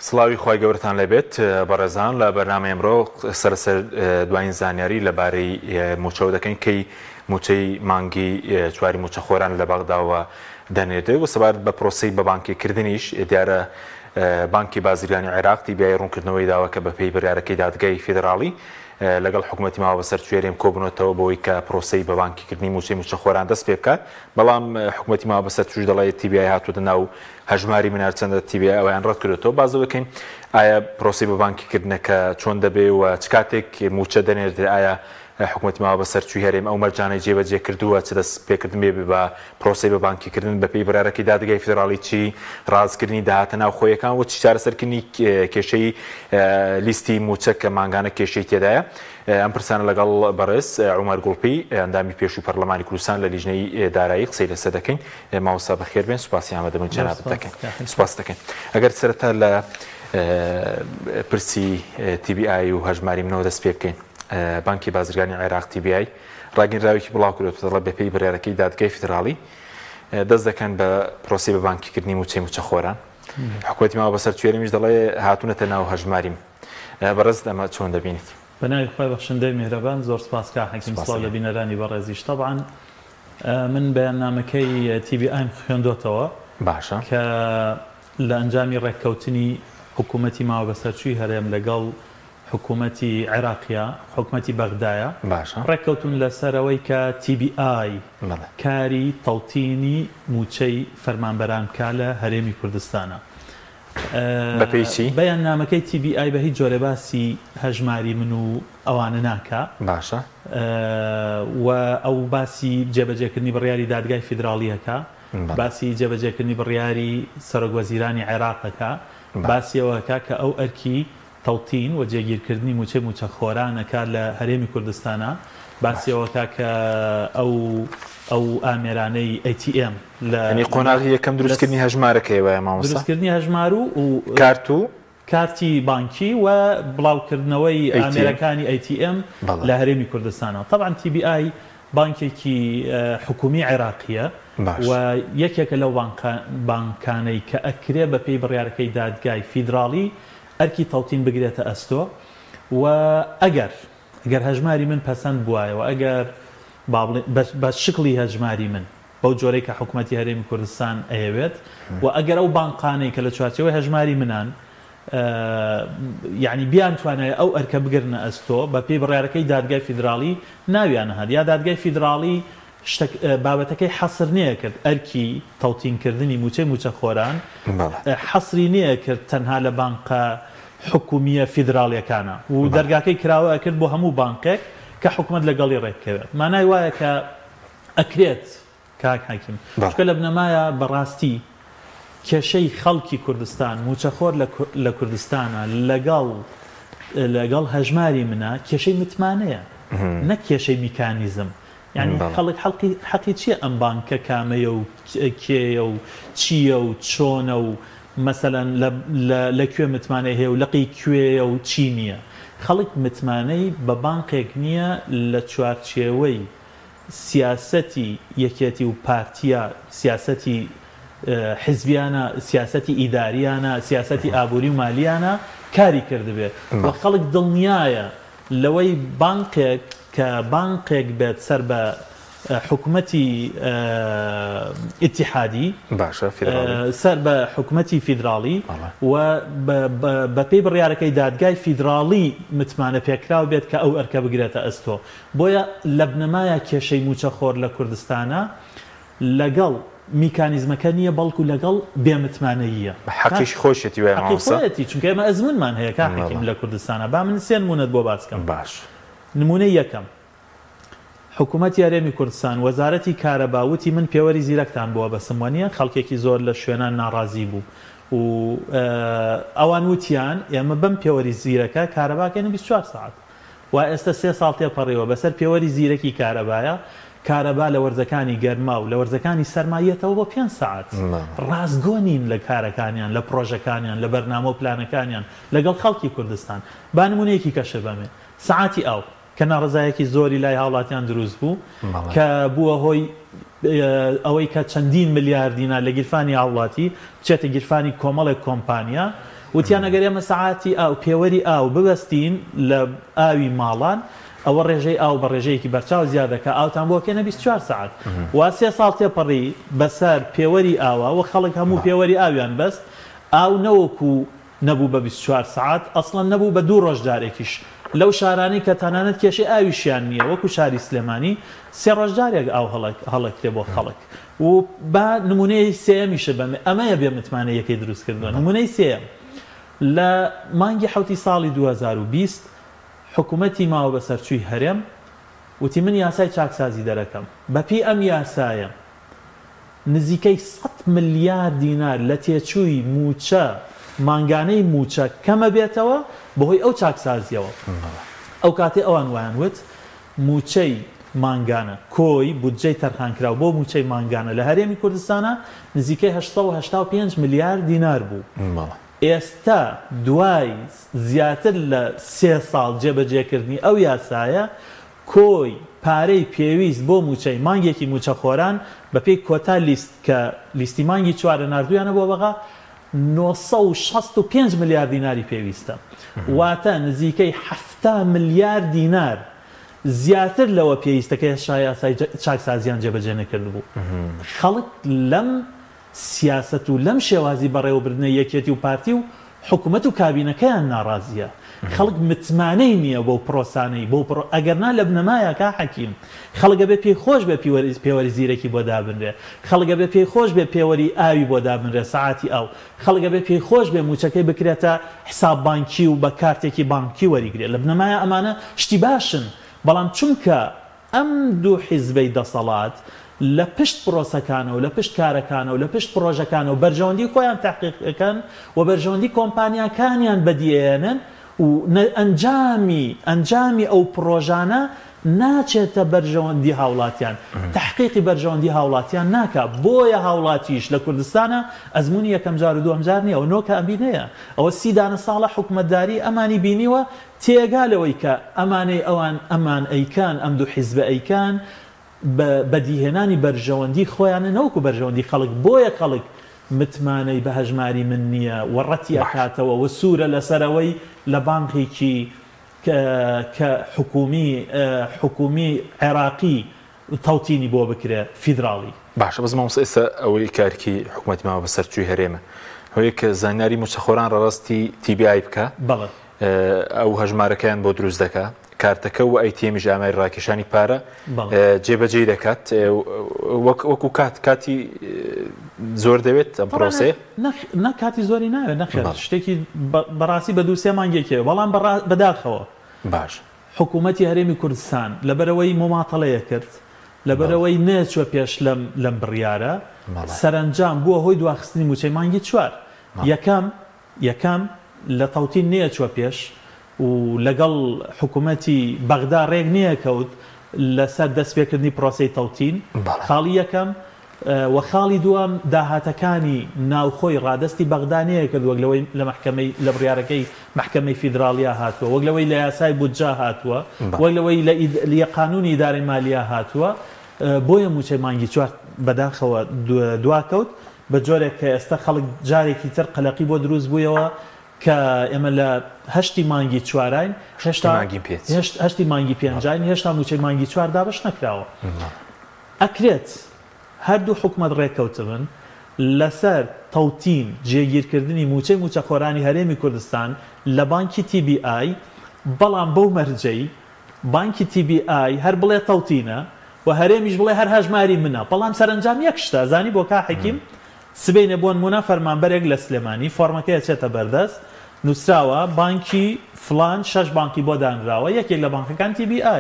سڵاوی خۆی گەورەتان لەبێت بەڕێزان لە بەرنامە ئەمڕۆ سەرسەر دوایین زانیاری لەبارەی موچەوە دەکەین کەی موچەی مانگی چواری موچەخۆران لە بەغداوە دەنێتەوە و سەبارەت بە پرۆسەی بە بانکیکردنیش دیارە بانکی بازرگانی عێراق تیبیای ڕوونکردنەوەی داوە کە بەپێی بڕیارەکەی دادگای فیدراڵی لەگەڵ حکوومەتی ماوە بەسەر کوێرێم کۆبنەوەتەوە بەوەی کە پرۆسەی بە بانکیکردنی موچەی موچەخۆران دەست پێ بکات بەڵام حکوومەتی ماوە بەسەر توش دەڵێت تیبیای هاتووەتە ناو هەژماری منار چەندە تیبیای ئەویان ڕەت کردێتەوە بازەوە بکەین ئایا پرۆسی بە بانکیکردنەکە چۆن دەبێ و چ کاتێک موچە دەنێت ئایا حکوومەتی ماوە بەسەر کوێ هەرێم ئەو مەرجانەی جێبەجێ کردووە چ دەست پێکردن بێ بە پرۆسی بە بانکیکردن بەپێی بڕیارەکەی دادگای فیدراڵی چی ڕازکردنی داهاتە ناو خۆیەکان و چی چارەسەرکردنی کێشەی لیستی موچە کە ماگانە کێشەی تێدایە ئەم پرسانە لەگەڵ بەڕێز عومەر گوڵپی ئەندامی پێشووی پەرلەمانی کوردستان لە لیژنەی دارایی قسەی لەسەر دەکەین ماوەسا بەخێر بێن سوپاسی ئامادەبن جەنابەت دەکەین سوپاس دەکەین ئەگەر سەرەتا لە پرسی TBI و هەژماری منەوە دەست پێ بکەین بانکی بازرگانی عێراق TBI ڕاگەنراوێکی بڵاو کردوێتەوە بەپێی بڕیارەکەی دادگای فیدراڵی دەست دەکەن بە پرۆسی بە بانکیکردنی موچەی موچەخۆران حکوومەتی ماوە بەسەر کوێرەمیش دەڵێ هاتوونەتە ناو هەژماریم بەڕێز ئەمە چۆن دەبینیت؟ بەناوی خۆی بەخشندەی میهرەبان زۆر سپاس کە حەکیم سڵاو لە بینەرانی بەڕێزیش طبعاً من بەیاننامەکەی TBI خوێندوتەوە باشە کە لە ئەنجامی ڕێککەوتنی حکوومەتی ماوە بەسەرچووی هەرێم لەگەڵ حکوومەتی عێراقیە حکوومەتی بەغدایە ڕێککەوتون لەسەرەوەی کە TBI کاری تەڵتینی موچەی فەرمانبەران بکات لە هەرێمی کوردستانە بەپێی بەیاننامەکەی TBI بە هیچ جۆرە باسی هەژماری من و ئەوانە ناکا باشە و ئەو باسی جێبەجێکردنی بڕیاری دادگای فیدراڵیەکە باسی جێبەجێکردنی بڕیاری سەرۆکوەزیرانی عێراقەکە باسیەوەکە کە ئەو ئەرکی تەڵتین و جێگیرکردنی موچەی موچەخۆرانەکە لە هەرێمی کوردستانە باسیەوەکە کە ئەو ئامێرانەی ATM لە قۆناغی یەکەم دروستکردنی هەژمارەکەیەوە مامۆستا دروستکردنی هەژمار و کارتی بانکی و بڵاوکردنەوەی ئامێرەکانی ATM لە هەرێمی کوردستانەوە طبعاً TBI بانکێکی حکومی عێراقیە و یەکێکە لەو بانکانەی کە ئەکرێ بەپێی بڕیارەکەی دادگای فیدراڵی ئەرکی تەڵتین بگرێتە ئەستۆ و ئەگەر هەژماری من پەسەند بووایەوە ئەگەر بە شکلی هەژماری من بەو جۆرەی کە حکوومەتی هەرێمی کوردستان ئەیەوێت و ئەگەر ئەو بانقانەی کە لە چوارچەوەی هەژماری منان یعنی بیان توانێت ئەو ئەرکە بگرنە ئەستۆ بەپێی بڕیارەکەی دادگای فیدراڵی ناویان هەد یا دادگای فیدراڵی بابەتەکەی حەسر نییە کرد ئەرکی تەڵتینکردنی موچەی موچەخۆران حەسری نییە کرد تەنها لە بانقە حکومیە فیدراڵیەکانە و دەرگاکەی کراوە کرد بۆ هەموو بانکێک کە حکوومەت لەگەڵی ڕێککەوێت مانای وایە کە ئەکرێت کاک حەکیم چکە لە بنەمایە بەڕاستی کێشەی خەڵکی کوردستان موچەخۆر لە کوردستانە لەگەڵ هەژماری منە کێشەی متمانەیە نەک کێشەی میکانیزم یعنی خەڵک حەقی چییە ئەم بانکە کامەیە و کێیە و چییە و چۆنە و مەسەلەن لەکوێ متمانەی هەیە و لەقی کوێیە و چی نییە خەڵک متمانەی بە بانکێک نییە لە چوارچێوەی سیاسەتی یەکێتی و پارتیە سیاسەتی حزبیانە سیاسەتی ئیداریانە سیاسەتی ئابووری و مالیانە کاری کردبێت و خەڵک دڵنیایە لەوەی بانکێک کە بانکێک بێت سەر بە حکوومەتی ئیتیحادی سەر بە حکوومەتی فیدراڵی و بەپێی بڕیارەکەی دادگای فیدراڵی متمانە پێکراو بێت کە ئەو ئەرکە بگرێتە ئەستۆ بۆیە لە بنەمایە کێشەی موچەخۆر لە کوردستانە لەگەڵ میکانیزمەکە نییە بەڵکو لەگەڵ بێمتمانەییە حەقیش خۆشێتی وایە چونکە ئێمە ئەزمونمان هەیە کا حەکیم لە کوردستانە با من سێ نمونەت بۆ باس بکەم باش نمونەی یەکەم حکوومەتی هەرێمی کوردستان وەزارەتی کارەباوتی من پێوەری زیرەکتان بووە بە سموانیە خەڵکێکی زۆر لە شوێنان ناڕازی بوو و ئەوان وتیان ئێمە بەم پێوەری زیرەکە کارەباکەین 24 ساعت و ئێستا 3 ساڵ تێپەڕێەوە بەسەر پێوەری زیرەکی کارەبایە کارەبا لە وەرزەکانی گەرما و لە وەرزەکانی سەرمایەتەوە بۆ 5 ساعت ڕازگۆنین لە کارەکانیان لە پرۆژەکانیان لە بەرنامە و پلانەکانیان لەگەڵ خەڵکی کوردستان با نمونەیەکی کەشە بەمێ سعاتی ئاو کە ناڕزایەکی زۆری لای هاوڵاتیان دروست بوو کە بووە هۆی ئەوەی کە چەندین ملیار دینار لە گیرفانی هاوڵاتی بچێتە گیرفانی کۆمەڵێک کۆمپانیا وتیان ئەگەر ئێمە سەعاتی ئاو پێوەری ئاو ببەستین لە ئاوی ماڵان ئەوە ڕێژەی ئاو بە ڕێژەیەکی بەرچاو زیادەکە ئاوتان بۆکەنە 24 ساعت وا 3 ساڵ تێپەڕی بەسەر پێوەری ئاوە و خەڵک هەموو پێوەری ئاویان بەست ئاو نەوەکو نەبوو بە 24 ساعت ئەسڵەن نەبوو بە 2 ڕۆژدارێکیش لەو شارانەی کە تەنانەت کێشەی ئاویشیان نییە وەکو شاری سلێمانی 3 ڕۆژدارێک ئاو هەڵەکرێ بۆ خەڵک و با نمونەی سێمیشە بەمێ ئەمەیە بێ متمانەیەکەی دروستکردن نمونەی سێم لە مانگی حوتی ساڵی 2020 حکوومەتی ماوە بە سەرچووی هەرێم وتی من یاسای چاکسازی دەرەکەم بەپی ئەم یاسایە نزیکەی 100 ملیار دینار لە تێچووی موچە مانگانەی موچە کەمە بێتەوە بەهۆی ئەو چاکسازیەوە ئەو کاتێ ئەوان وایانوت موچەی مانگانە کۆی بودجەی تەرخانکراو بۆ موچەی مانگانە لە هەرێمی کوردستانە نزیکەی 885 ملیار دینار بوو ئێستا دوای زیاتر لە 3 ساڵ جێبەجێکردنی ئەو یاسایە کۆی پارەی پێویست بۆ موچەی مانگێکی موچەخۆران بەپێی کۆتا لیست کە لیستی مانگی چوارە نردویانە بۆ بەغا 965 ملیار دیناری پێویستە واتە نزیکەی 7 ملیار دینار زیاتر لەوە پێویستەکە یاسای چاکسازیان جێبەجێ نەکرد بوو خەڵک لەم سیاست و لەم شێوازی بەڕێوەبردنە یەکێتی و پارتی و حکوومەت و کابینەکەیان ناڕازیە خەڵک متمانەی نییە بۆ پرۆسانەی بۆ ئەگەرنا لە بنەمایە کا حەکیم خەڵگە بێ پێی خۆش بێ پێوەری زیرەکی بۆ دابنرێ خەڵگە بێ پێی خۆش بێ پێوەری ئاوی بۆ دابنرێ سەعاتی ئەو خەڵگە بێ پێی خۆش بێ موچەکەی بکرێتە حساب بانکی و بە کارتێکی بانکی وەریگرێت لە بنەمایە ئەمانە شتی باشن بەڵام چونکە ئەم دوو حیزبەی دەسەڵات لە پشت پرۆسەکانە و لە پشت کارەکانە و لە پشت پرۆژەکانە و بەرژەوەندی خۆیان تحقیقەکەن و بەرژەوەندی کۆمپانیاکانیان بەدیێنن و ئەنجامی ئەو پرۆژانە ناچێتە بەرژەوەندی هاوڵاتیان تحقیقی بەرژەوەندی هاوڵاتیان ناکە بۆیە هاوڵاتیش لە کوردستانە ئەزمموی یەکەم جار و دووەم جار نییە و نۆکە ئەبینەیە ئەوە 30 ساڵە حکومەتداری ئەمانی بینیوە تێگالەوەی کە ئەمانەی ئەمان ئەیکان ئەم دوو حیزبە ئەیکان بەدیهێنانی بەرژەوەندی خۆیانە نەوەکو بەرژەوەندی خەڵک بۆیە خەڵک متمانەی بە هەژماری من نییە وەڕەتی ئەکاتەوە و سوورە لەسەرەوەی لە بانقێکی کە حکومی عێراقی تەوتینی بۆ بکرێ فیدراڵی باشە بەس مامۆستا ئێستا ئەوەی کارکی حکوومەتی ماوە بە سەرچووی هەرێمە هۆیە کە زانیاری موچەخۆران ڕەڕاستی TBI بکە ئەو هەژمارەکەیان بۆ دروست دەکە کارتەکە و ئەیتیێمیش ئامای ڕاکێشانی پارە جێبەجێ دەکات وەکو کاتی زۆر دەوێت ئەم پرۆسێ کاتی زۆری ناوێت نەخێت شتێکی بەڕاستی بە 2-3 مانگێکەوە بەڵام بەداخەوە باش حکوومەتی هەرێمی کوردستان لەبەرەوەی مۆماتەڵەیە کرد لەبەرەوەی نێچوە پێش لەم بڕیارە سەرنجام بووە هۆی دواخستنی موچەی مانگی 4 یەکەم لە تەوتین نێچوە پێش و لەگەڵ حکوومەتی بەغدا ڕێک نییە کەوت لەسەر دەستپێکردنی پرۆسەی تەوتین خاڵی یەکەم و خاڵی دووەم داهاتەکانی ناوخۆی ڕادستی بەغدانەیە کرد وەک لەوەی لە محکەمەی لە بڕیارەکەی محکەمەی فیدراڵیا هاتووە وەک لەوەی لە یاسای بودجا هاتووە وەک لەوەی لە قانونی ئیدارەی مالیە هاتووە بۆیە موچەی مانگی 4 بەداخەوە دواکەوت بە جۆرێک کە ئێستا خەڵک جارێکی تر قەلەقی بۆ دروست بوویەوە کە ئێمە لە هەشتی مانگی 4 هەشتی مانگی 5 هێشتا موچەی مانگی 4 دابش نەکراوە ئەکرێت هەردوو حکومەت ڕێککەوتبن لەسەر تەوتین جێگیرکردنی موچەی موچەخۆرانی هەرێمی کوردستان لە بانکی TBI بەڵام بەو مەرجەی بانکی TBI هەر بڵێ تەوتینە و هەرێمیش بڵێ هەر هەژماری منە بەڵام سەرنجام یەک شتە زانی بۆ کا حەکیم سبەینە بۆ نمونە فەرمانبەرێک لە سلێمانی فۆرمەکەی چێتە بەردەست نووسراوە بانکی فلان 6 بانکی بۆ دانراوە یەکێک لە بانکەکان TBIە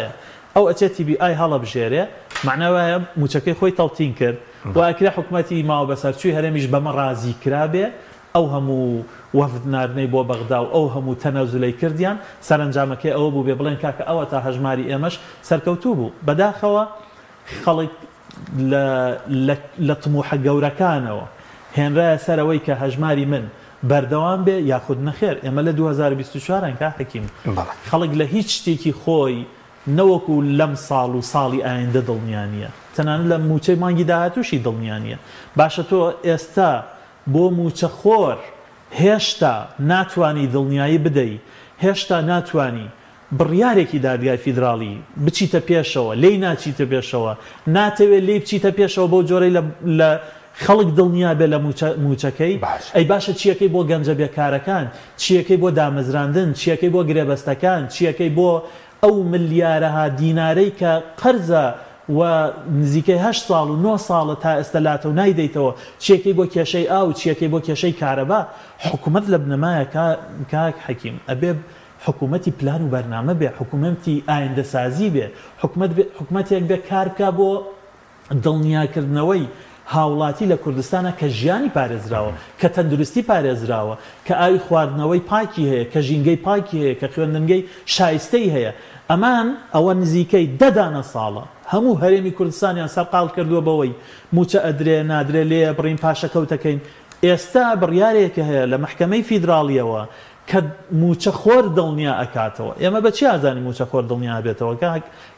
ئەو ئەچێت TBI هەڵەبژێرێ معنەوەیە موچەکەی خۆی تەوتین کرد و ئەکرێ حکوومەتی ماوە بەسەرچووی هەرێمیش بەمە ڕازی کرابێ ئەو هەموو وەفد ناردنەی بۆ بەغدا و ئەو هەموو تەنەزولەی کردیان سەرنجامەکەی ئەوە بوو بێ بڵێن کاکە ئەوە تا هەژماری ئێمەش سەرکەوتوو بوو بەداخەوە خەڵک لە تموحە گەورەکانەوە هێنرایە سەرەوەی کە هەژماری من بەردەوام بێ یاخود نەخێر ئێمە لە 2024 کا حەکیم خەڵک لە هیچ شتێکی خۆی نەوەکو لەم ساڵ و ساڵی ئایندە دڵنیانە تەنانەت لە موچەی مانگی داهاتووشی دڵنیانە باشە تۆ ئێستا بۆ موچەخۆر هێشتا ناتوانی دڵنیایی بدەی هێشتا ناتوانی بڕیارێکی دادگای فیدراڵی بچیتە پێشەوە لی ناچیتە پێشەوە ناتەوێت لی بچیتە پێشەوە بۆ جۆرەی لە خەڵک دڵنیا بێ لە موچەکەی ئەی باشە چیەکەی بۆ گەنجە بێکارەکان چیەکەی بۆ دامەزراندن چیەکەی بۆ گرێبەستەکان چیەکەی بۆ ئەو ملیارەها دینارەی کە قەرزە و نزیکەی 8 ساڵ و 9 ساڵە تا ئێستەلاتە و نایدەیتەوە چیەکەی بۆ کێشەی ئاو چیەکەی بۆ کێشەی کارەبا حکوومەت لە بنەمایە کاک حەکیم ئەبێ حکوومەتی پلان و بەرنامە بێ حکوومەتی ئایندەسازی بێ حکوومەتێک بێ کار بکە بۆ دڵنیاکردنەوەی هاوڵاتی لە کوردستانە کە ژیانی پارێزراوە کە تەندروستی پارێزراوە کە ئاوی خواردنەوەی پاکی هەیە کە ژینگەی پاکی هەیە کە خوێندنگەی شایستەی هەیە ئەمان ئەوە نزیکەی دەدانە ساڵە هەموو هەرێمی کوردستانیان سەرقاڵ کردووە بەوەی موچە ئەدرێ نادرێ لێ بڕین پاشەکەوتەکەین ئێستا بڕیارێکە هەیە لە محکەمەی فیدراڵیەوە کە موچە خۆر دڵنیا ئەکاتەوە ئێمە بە چی ئازانی موچە خۆر دڵنیا بێتەوە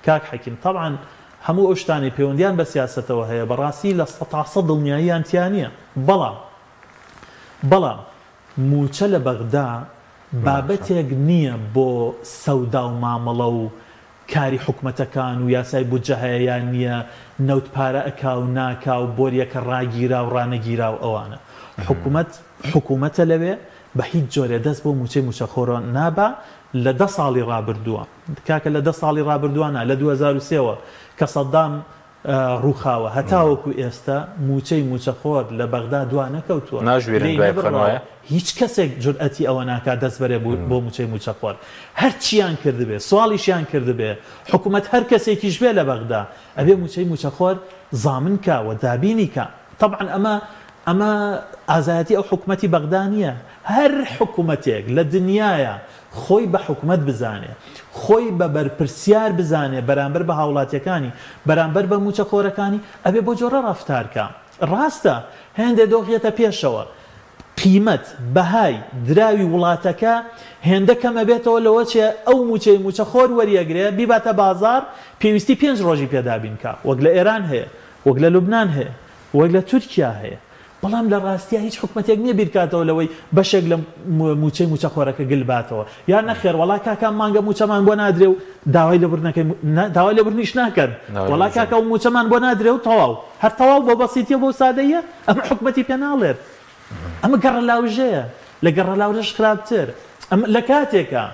کاک حەکیم طبعاً هەموو ئەو شتانی پەیوەندیان بە سیاسەتەوە هەیە بەڕاستی لە 100% دڵنیاییان تیان نییە بەڵام موچە لە بەغدا بابەتێک نییە بۆ سەودا و مامەڵە و کاری حکومەتەکان و یاسای بودجە هەیە یان نییە نەوتپارە ئەکا و ناکا و بۆریەکە ڕاگیرا و ڕانەگیرا و ئەوانە حکوومەتە لەوێ بە هیچ جۆرە دەست بۆ موچەخۆرە نابا لە 10 ساڵی ڕابردووە کاکە لە 10 ساڵی ڕابردووانە لە 2003ەوە کە سەدام ڕووخاوە هەتاوەکو ئێستا موچەخۆر لە بەغدا دوا نەکەوتووە هیچ کەسێک جورئەتی ئەوە ناکات دەست بەرێ بۆ موچەخۆر هەرچیان کردبێ سواڵیشیان کردبێ حکوومەت هەر کەسێکیش بێ لە بەغدا ئەبێ موچەخۆر زامن کا و دابینی کا طبعا ئەمە ئازایەتی ئەو حکوومەتی بەغدا نیە هەر حکوومەتێک لە دنیاە خۆی بە حکوومەت بزانێ خۆی بە بەرپرسیار بزانێ بەرامبەر بە هاوڵاتیەکانی بەرامبەر بە موچەخۆرەکانی ئەبێ بۆ جۆرە ڕەفتارکە ڕاستە هێندێ دۆخیەتە پێشەوە قیمەت بەهای دراوی وڵاتەکە هێندە کەمە بێتەوە لەوە چێ ئەو موچەخۆر وەریەگرێ بیباتە بازار پێویستی 5 ڕۆژی پێدابینکە وەک لە ئێران هەیە وەک لە لوبنان هەیە وەک لە تورکیا هەیە بەڵام لە ڕاستیە هیچ حکومەتێک نییە بیرکاتەوە لەوەی بەشێک لە موچەخۆرەکە گلباتەوە یان نەخێر وڵا کاکان مانگە موچەمان بۆ نادرێ و داوای لەبڕنیش ناکەن وڵا کاکە و موچەمان بۆ نادرێ و تەواو هەر تەواو بۆ بەسیتیە بۆ سادەیە ئەمە حکومەتی پێ ناڵێت ئەمە گەڕە لاوژەیە لە گەڕە لاوژەش خراپتر لە کاتێکە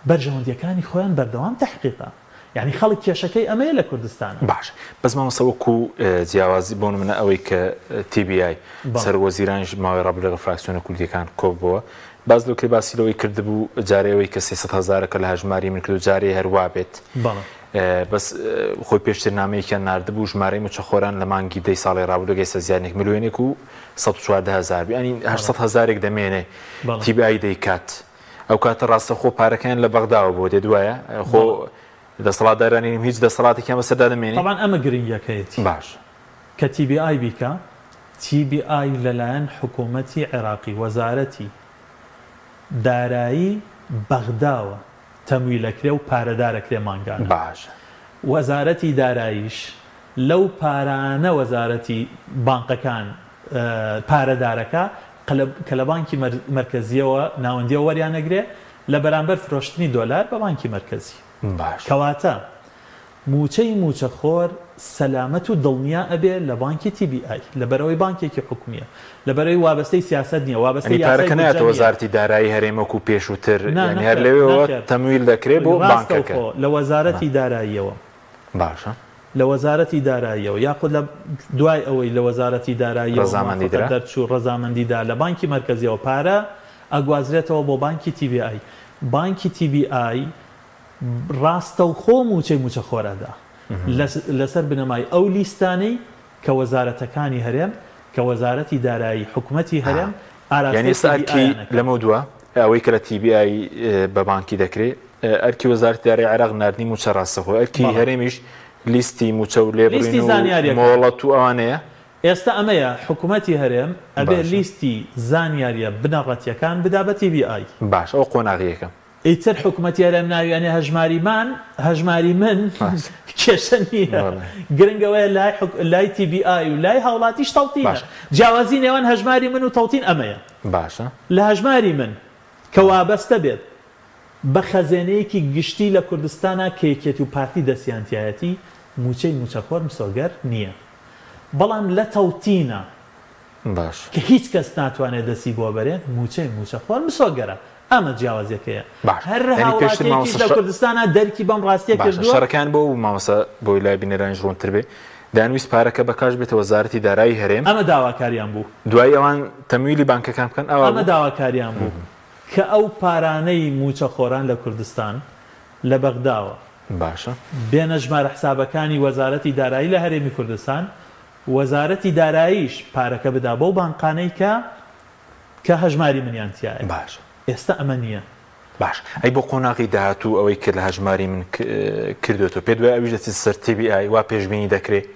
بەرژەوەندیەکانی خۆیان بەردەوام تەحقیقا یعنی خەڵک کێشەکەی ئەمەیە لە کوردستان باش بەس مامەسەوەکو جیاوازی بۆ منە ئەوەی کە TBI سەروەزیرانش ماوەی ڕابردووە فراکسیۆنە کوردیەکان کۆبووە باز لەوکەی باسیلەوەی کردبوو جارەوەی کە 300,000 لە هەژماری من کرد و جارەی هەروە بێت بەس خۆی پێشتر نامەیەکیان ناردبوو ژمارەی موچەخۆران لە مانگی 10 ساڵی ڕابردووە گەیشتە زیانێک ملیۆنێک و 114,000 ینی 800,000 دەمێنێ TBI دەیکات ئەو کاتە ڕاستەخۆ پارەکەیان لە بەغداوە بۆ دێدوایە خۆ دەسەڵاتدارانیم هیچ دەسەڵاتێکیان بەسەردا دەمێنێ طبعا ئەمە گرنگیەکەیەتی باش کە TBI بیکە TBI لەلایەن حکوومەتی عێراقی وەزارەتی دارایی بەغداوە تەمویلەکرێ و پارەدارەکرێ مانگانە باش وەزارەتی داراییش لەو پارانە وەزارەتی بانقەکان پارەدارەکە کە لە بانکی مرکزیەوە ناوەندیەوە وەریانەگرێ لە بەرامبەر فرۆشتنی دۆلار بە بانکی مرکزی کەواتە موچەی موچەخۆر سەلامەت و دڵنیا ئەبێ لە بانکی TBI لەبەرەوەی بانکێکی حکومیە لەبەرەوەی وابەستەی سیاست نییە وابەستەی پارەکە نایەتە وەزارەتی دارایی هەرێمەکو پێشووتر هەر لەوێەوە تەمویل دەکرێت بۆ بانکەکە لە وەزارەتی داراییەوە باشە لە وەزارەتی داراییەوە یاخود لە دوای ئەوەی لە وەزارەتی داراییەوە دەرچوو ڕەزامەندیدا لە بانکی مرکزیەوە پارە ئەگوازرێتەوە بۆ بانکی TBI بانکی TBI ڕاستە و خۆ موچەی موچەخۆرەدا لەسەر بنەمای ئەو لیستانەی کە وەزارەتەکانی هەرێم کە وەزارەتی دارایی حکوومەتی هەرێم یعنی ئەرکی لەمە دووە ئەوەی کە لە TBI بە بانکی دەکرێت ئەرکی وەزارەتی دارایی عێراق ناردنی موچە ڕاستەخۆ ئەرکی هەرێمیش لیستی موچە و لێبڕین و مۆڵەت و ئەوانەیە ئێستا ئەمەیە حکوومەتی هەرێم ئەبێ لیستی زانیاریە بنەڕەتیەکان بدا بە TBI باش ئەو قۆناغیەکە ئیتر حکوومەتی هەرێم ناویانێ هەژماری من کێشە نییە گرنگەوەی لای TBI و لای هاوڵاتیش تەڵتینە جیاوازی نێوان هەژماری من و تەڵتین ئەمەیە باشە لە هەژماری من کە وابەستە بێت بە خەزێنەیەکی گشتی لە کوردستانە کەیکێت و پارتی دەسیانتایەتی موچەی موچەخۆر مسۆگەر نییە بەڵام لە تەڵتینە باش کە هیچ کەس ناتوانێت دەسی بۆ بەرێت موچەی موچەخۆر مسۆگەرە ئەمە جیاوازەکەیە هەر هاوڵاتێکیش لە کوردستانە دەرکی بەم ڕاستیە کردووە شەڕەکان بۆ و مامۆستا بۆی لای بینەرانی ڕوونتر بێ دانویست پارەکە بەکاش بێتە وەزارەتی دارایی هەرێم ئەمە داواکاریان بوو دوای ئەوان تەمویلی بانکەکان بکەن ئەمە داواکاریان بوو کە ئەو پارانەی موچەخۆران لە کوردستان لە بەغداوە باشە بێنە ژمارە حسابەکانی وەزارەتی دارایی لە هەرێمی کوردستان وەزارەتی داراییش پارەکە بدا بەو بانقانەی کە هەژماری منیانتیایە باش ئێستا ئەمە نییە باش ئەی بۆ قۆناغی داهاتوو ئەوەی کرد لە هەژماری من کردوێتەوە پێ دوای ئەویش دەچێت سەر TBI وا پێشبینی دەکرێت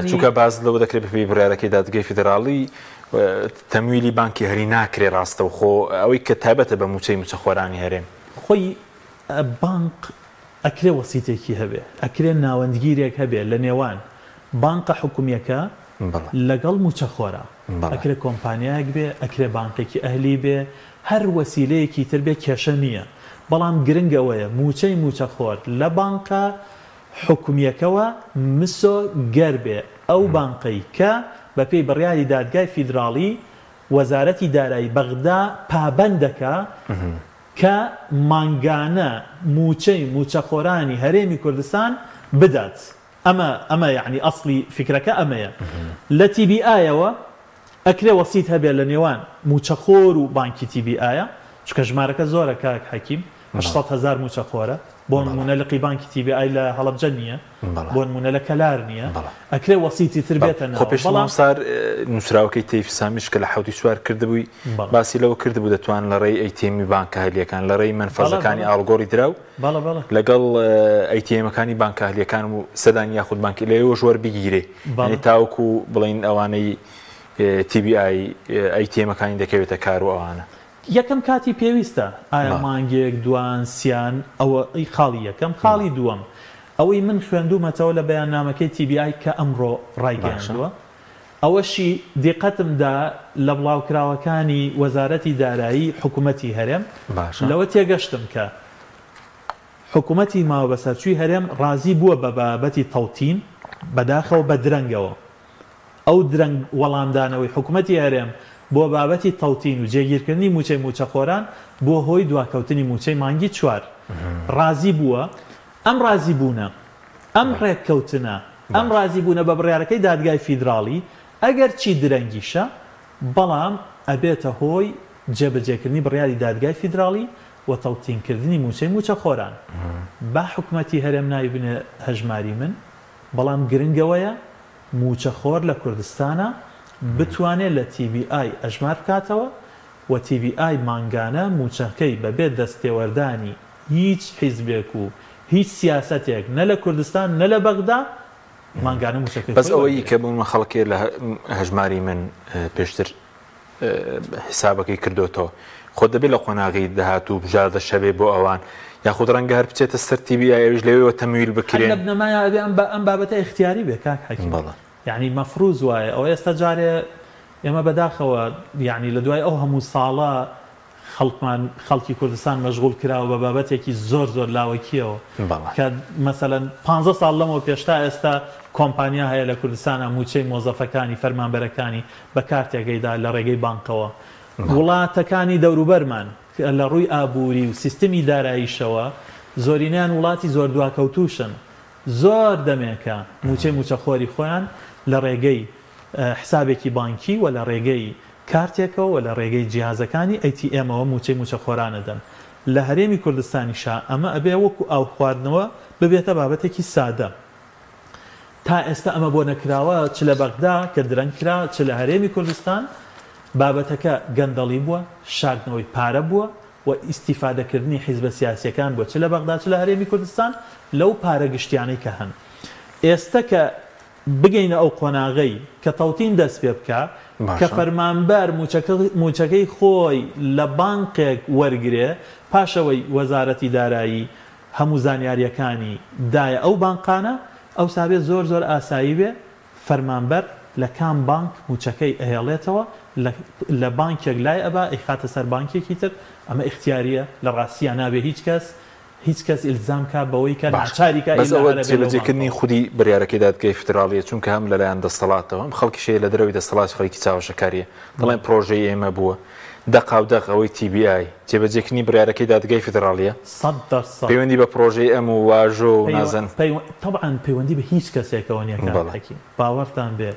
چونکە باز لەوە دەکرێت بەپێی بڕیارەکەی دادگای فیدراڵی تەمویلی بانکی هەری ناکرێ ڕاستە و خۆ ئەوەی کە تایبەتە بە موچەی موچەخۆرانی هەرێم خۆی بانک ئەکرێ وەسیتێکی هەبێ ئەکرێ ناوەندگیرێک هەبێ لە نێوان بانکە حکومیەکە لەگەڵ موچەخۆرە ئەکرێ کۆمپانیایەک بێ ئەکرێ بانکێکی ئەهلی بێ هەر وەسیلەیەکی تر بێ کێشە نییە بەڵام گرنگەوەیە موچەی موچەخۆر لە بانکە حکومیەکەوە مسۆ گەر بێ ئەو بانقەی کە بەپێی بڕیاری دادگای فیدراڵی وەزارەتی دارایی بەغدا پابەندەکە کە مانگانە موچەی موچەخۆرانی هەرێمی کوردستان بدات ئەمە یعنی ئەسڵی فکرەکە ئەمەیە لە TBI-ەوە ئەکرێ وەسیت هەبێت لە نێوان موچەخۆر و بانکی TBI-ە چکە ژمارەکە زۆرە کاک حەکیم 800,000 موچەخۆرە بۆ نمونە لەقی بانکی TBI لە هەڵەبجە نییە بۆ نمونە لە کەلار نییە ئەکرێ وەسیتی تر بێتە خۆپێشڵام سار نووسراوەکەی تەیفی سامیش کە لە حەوتی سوار کردبووی باسی لەوە کردبوو دەتوان لە ڕێی ئەیتێمی بانکە هەلیەکان لە ڕێی منفەزەکانی ئاڵگۆڕی دراو لەگەڵ ئەیتێمەکانی بانکە هەلیەکان و سەدانی یاخود بانکی لەوە ژوەر بگیرێ یعنی تاوەکو بڵین ئەوانەی TBI ئەیتێمەکانی دەکەوێتە کار و ئەوانە یەکەم کاتی پێویستە ئایا مانگێک دوان سیان ئەوە خاڵی یەکەم خاڵی دووەم ئەوەی من خوێندومەتەوە لە بەیاننامەکەی TBI کە ئەمڕۆ ڕایگەیاندووە ئەوەشی دیقەتمدا لە بڵاوکراوەکانی وەزارەتی دارایی حکوومەتی هەرێم لەوە تێگەشتم کە حکوومەتی ماوە بەسەرچووی هەرێم ڕازی بووە بە بابەتی تەڵتین بەداخەوە بە درەنگەوە ئەو درەنگ وەڵامدانەوەی حکوومەتی هەرێم بۆ بابەتی تەڵتین و جێگیرکردنی موچەی موچەخۆران بۆ هۆی دواکەوتنی موچەی مانگی 4 ڕازی بووە ئەم ڕازی بوونە ئەم ڕێککەوتنە ئەم ڕازی بوونە بە بڕیارەکەی دادگای فیدراڵی ئەگەر چی درەنگیشە بەڵام ئەبێتە هۆی جێبەجێکردنی بڕیاری دادگای فیدراڵی و تەڵتینکردنی موچەی موچەخۆران با حکوومەتی هەرێم ناوی بنێ هەژماری من بەڵام گرنگەوەیە موچەخۆر لە کوردستانە بتوانێت لە TBI ئەژمار بکاتەوە و TBI مانگانە موچەکەی بەبێت دەستێوەردانی هیچ حیزبێک و هیچ سیاسەتێک نە لە کوردستان نە لە بەغدا مانگانە موچەکەی بەس ئەوەی کە بوومە خەڵکێ لە هەژماری من پێشتر حسابەکەی کردوتەوە خۆ دەبێت لە قۆناغی داهاتوو بژاردە شەبێ بۆ ئەوان یاخود ڕەنگە هەر بچێتە سەر TBI ئەوش لەوێەوە تەمویل بکرێن لە بنەمایە ئەم بابەتە اختیاری بێ کاک حەکیم یعنی مەفروض وایە ئەو ئێستا جارێ ئێمە بەداخەوە یعنی لە دوای ئەو هەموو ساڵە خەڵکی کوردستان مەشغول کراوە بە بابەتێکی زۆر لاوەکیەوە کە مەسەلەن 15 ساڵ لەمەوە پێشتا ئێستا کۆمپانیا هەیە لە کوردستانە موچەی مۆزەفەکانی فەرمانبەرەکانی بە کارتێکەکەیدا لە ڕێگەی بانکەوە وڵاتەکانی دەوروبەرمان لە ڕووی ئابووری و سیستمی داراییشەوە زۆرینیان وڵاتی زۆر دواکەوتوشن زۆر دەمێکە موچەی موچەخۆری خۆیان لە ڕێگەی حسابێکی بانکی و لە ڕێگەی کارتێکەوە و لە ڕێگەی جیهازەکانی ATM-ەوە موچەی موچەخۆرانەدەن لە هەرێمی کوردستانیشا ئەمە ئەبێ وەکو ئاو خواردنەوە ببێتە بابەتێکی سادە تا ئێستا ئەمە بۆ نەکراوە چ لە بەغدا کە درەنگ کرا چ لە هەرێمی کوردستان بابەتەکە گەندەڵی بووە شاردنەوەی پارە بووە و ئیسیفادەکردنی حیزبە سیاسیەکان بووە چ لە بەغدا چ لە هەرێمی کوردستان لەو پارە گشتیانەی کە هەن ئێستا کە بگەینە ئەو قۆناغەی کە تەوتین دەست پێ بکە کە فەرمانبەر موچەکەی خۆی لە بانقێک وەرگێ پاشەوەی وەزارەتی دارایی هەموو زانیاریەکانی دایە ئەو بانقانە ئەو سابێت زۆر زۆر ئاسایی بێ فەرمانبەر لە کام بانک موچەکەی ئەهێڵێتەوە لە بانکێک لای ئەبا ئەیخاتە سەر بانکێکی تر ئەمە اختیاریە لە ڕاستیان نابێ هیچ کەس ئیلزام کا بەوەی کە ناچاریکە جێبەجێکردنی خودی بڕیارەکەی دادگای فدراڵیە چونکە هەم لەلایەن دەسەڵاتەوە ئەم خەڵکیشەیە لە دەرەوەی دەسەڵات خەڵکی چاوەشەکاریە دەڵێن پرۆژەی ئێمە بووە دەقاودەق ئەوەی TBI جێبەجێکردنی بڕیارەکەی دادگای فدراڵیە 100% پەیوەندی بە پرۆژەی ئەم و واژۆ و نازن طبعا پەیوەندی بە هیچ کەسێکەوە نیە کاکەی باوەڕتان بێ